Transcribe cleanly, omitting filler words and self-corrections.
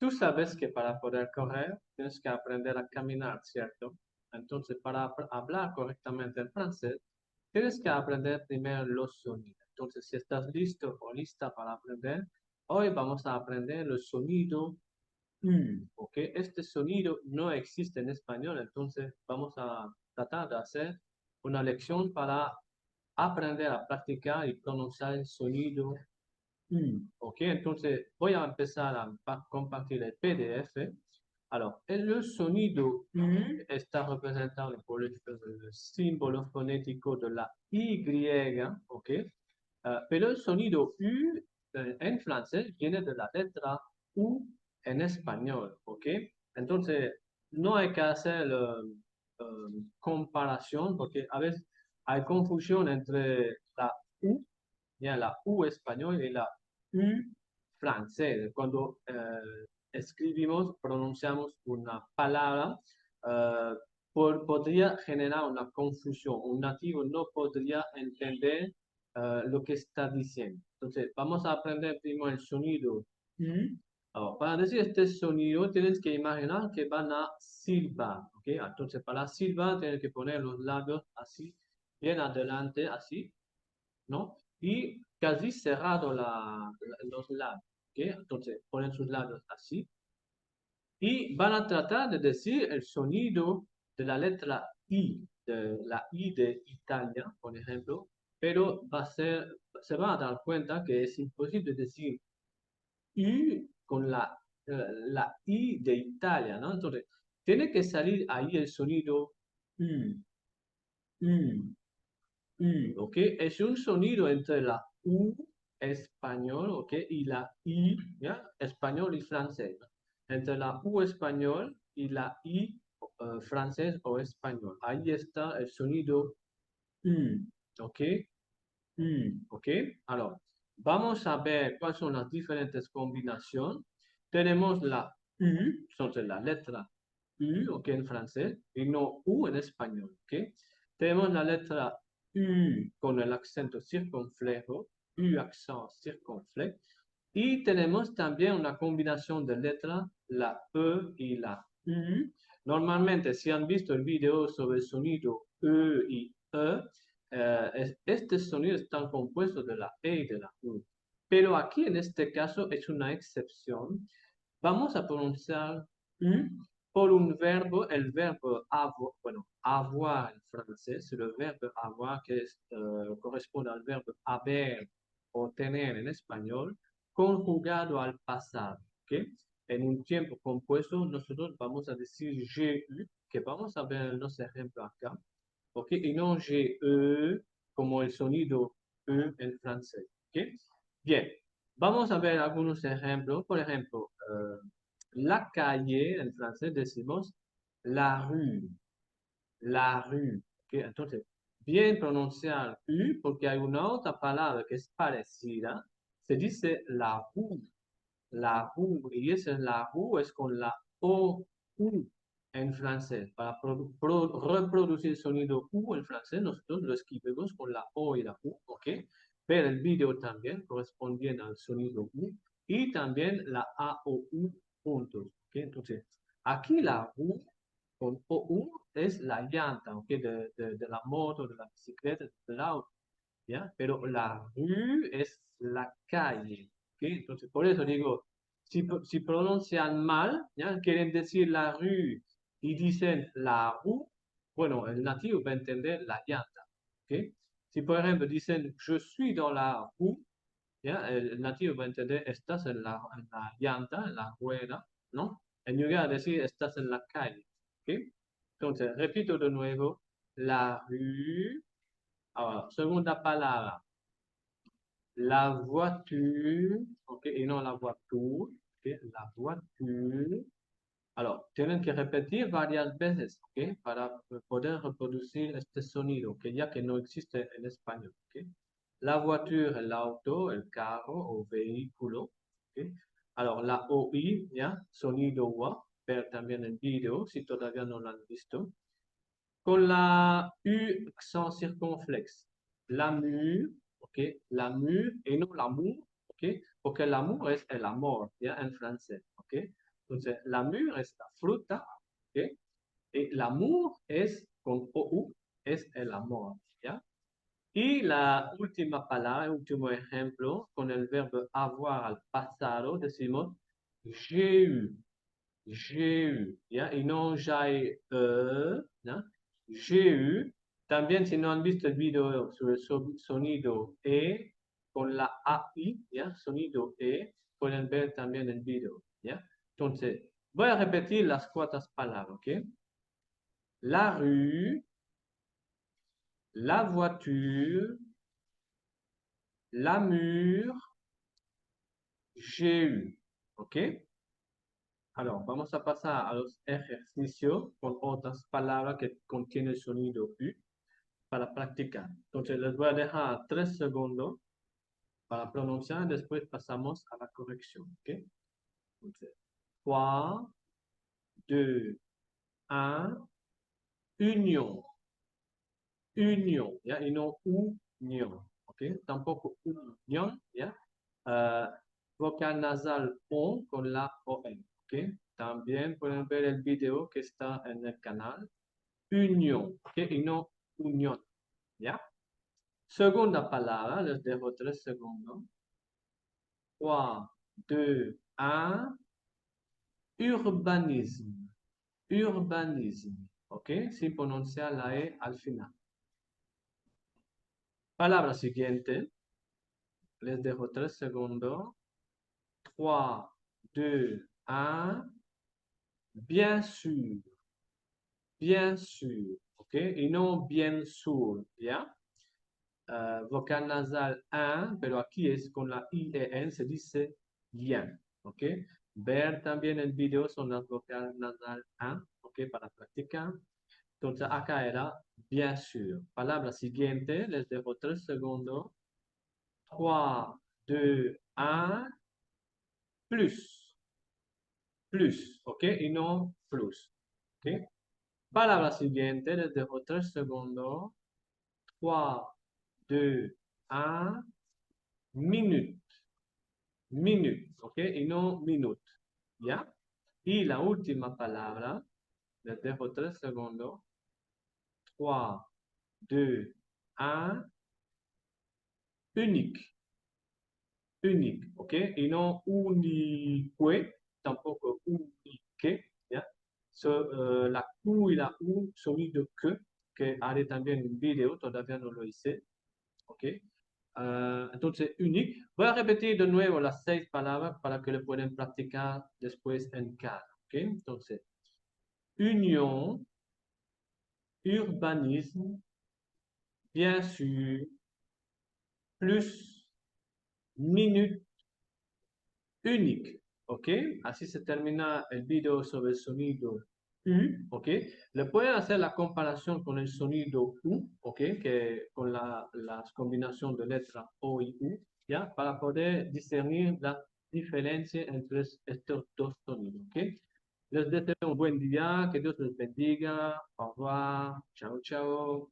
Tú sabes que para poder correr tienes que aprender a caminar, ¿cierto? Entonces, para hablar correctamente el francés, tienes que aprender primero los sonidos. Entonces, si estás listo o lista para aprender, hoy vamos a aprender el sonido ¿ok? Este sonido no existe en español, entonces vamos a tratar de hacer una lección para aprender a practicar y pronunciar el sonido ¿ok? Entonces voy a empezar a compartir el PDF. Alors, el sonido está representado por el símbolo fonético de la Y, ¿ok? Pero el sonido U en francés viene de la letra U en español, ¿ok? Entonces, no hay que hacer comparación porque a veces hay confusión entre la U, ya la U español y la U francés. Cuando escribimos, pronunciamos una palabra, eh, podría generar una confusión. Un nativo no podría entender lo que está diciendo. Entonces, vamos a aprender primero el sonido. Ahora, para decir este sonido, tienes que imaginar que van a silbar. ¿Ok? Entonces, para silbar, tienes que poner los labios así, bien adelante, así. ¿No? Y casi cerrado los labios, ¿ok? Entonces ponen sus labios así y van a tratar de decir el sonido de la letra I, de la I de Italia, por ejemplo, pero se va a dar cuenta que es imposible decir I con la I de Italia, ¿no? Entonces, tiene que salir ahí el sonido I, I, ¿ok? Es un sonido entre la U español, ¿ok? Y la I, ¿ya? Español y francés. Entre la U español y la I francés o español. Ahí está el sonido ¿ok? ¿Ok? Ahora, vamos a ver cuáles son las diferentes combinaciones. Tenemos la U, entonces la letra U, ¿ok? En francés, y no U en español, ¿ok? Tenemos la letra U con el acento circunflejo, U accent circunflejo, y tenemos también una combinación de letras, la E y la U. Normalmente, si han visto el video sobre el sonido E y este sonido está compuesto de la E y de la U. Pero aquí en este caso es una excepción. Vamos a pronunciar U por un verbo, el verbo avoir, bueno, avoir en francés, el verbo avoir que corresponde al verbo haber o tener en español, conjugado al pasado, ¿ok? En un tiempo compuesto, nosotros vamos a decir j'ai eu, que vamos a ver en los ejemplos acá, ¿ok? Y no j'ai eu como el sonido E en francés, ¿ok? Bien, vamos a ver algunos ejemplos. Por ejemplo, la calle en francés decimos la rue, la rue. ¿Ok? Entonces, bien pronunciar U porque hay una otra palabra que es parecida. Se dice la rue, y esa es la rue es con la O, U en francés. Para reproducir el sonido U en francés, nosotros lo escribimos con la O y la U, ¿ok? Ver el video también correspondiente al sonido U y también la A o U juntos, ¿ok? Entonces, aquí la U con O, U es la llanta, ¿ok? De la moto, de la bicicleta, del auto, ¿ya? Pero la rue es la calle, ¿ok? Entonces, por eso digo, si pronuncian mal, ¿ya? Quieren decir la rue y dicen la rue, bueno, el nativo va a entender la llanta, ¿ok? Si, por ejemplo, dicen je suis dans la rue, ¿ya? El nativo va a entender estás en la llanta, en la rueda, ¿no? En lugar de decir estás en la calle, ¿ok? Entonces, repito de nuevo, la rue. Ahora, segunda palabra, la voiture, ok, y no la voiture, ok, la voiture. Alors, tienen que repetir varias veces, ok, para poder reproducir este sonido, que ya que no existe en español, ok. La voiture, el auto, el carro o vehículo, ok. Alors, la OI, ya, sonido WA, ver también el video si todavía no lo han visto. Con la U accent circonflexe. L'amour, ok, l'amour et non l'amour, ok, porque l'amour es el amor, ya, en francés, ok. Entonces, l'amour es la fruta, ¿ok? Y l'amour es con OU, es el amor, ¿ya? Y la última palabra, el último ejemplo, con el verbo avoir al pasado, decimos j'ai eu, ¿ya? Y no j'ai ¿ya? J'ai eu. También, si no han visto el video sobre el sonido E con la AI, ¿ya? Sonido E, pueden ver también el video, ¿ya? Entonces, voy a repetir las cuatro palabras, ¿ok? La rue, la voiture, la mur, j'ai eu, ¿ok? Alors, vamos a pasar a los ejercicios con otras palabras que contienen el sonido U para practicar. Entonces, les voy a dejar 3 segundos para pronunciar y después pasamos a la corrección, ¿ok? Entonces, 3, 2, 1, union, union, ¿ya? Y no unión, ¿ok? Tampoco unión, ¿ya? Vocal nasal ON con la ON, ¿ok? También pueden ver el video que está en el canal. Unión, ¿ok? Y no unión, ¿ya? Segunda palabra, les dejo 3 segundos. 3, 2, 1. Urbanisme. Urbanisme, ¿ok? Sin pronunciar la E al final. Palabra siguiente. Les dejo 3 segundos. 3, 2, 1. Bien sûr. Bien sûr. ¿Ok? Y no bien sûr, ¿ya? Vocal nasal 1, pero aquí es con la IEN, se dice bien. ¿Ok? Ver también el video son las vocal nasal 1, ¿ok? Para practicar. Entonces acá era bien sûr. Palabra siguiente, les dejo 3 segundos. 3, 2, 1. Plus. Plus, ¿ok? Y no plus, ¿ok? Palabra siguiente, les dejo 3 segundos. 3, 2, 1. Minute. Minute, ¿ok? Y no minute, ¿ya? Y la última palabra, les dejo 3 segundos. 3, 2, 1. Unique. Unique, ¿ok? Y no unique, tampoco unique, ¿ya? La Q y la U, sonido que haré también un video, todavía no lo hice, ¿ok? Entonces, unique. Voy a repetir de nuevo las 6 palabras para que lo puedan practicar después en casa, ¿ok? Entonces, union, urbanisme, bien sûr, plus, minute, unique, ¿ok? Así se termina el video sobre el sonido U, ¿ok? Le pueden hacer la comparación con el sonido U, ¿ok? Que con la combinación de letras O y U, ¿ya? Para poder discernir la diferencia entre estos dos sonidos, ¿ok? Les deseo un buen día, que Dios les bendiga, au revoir, chao, chao.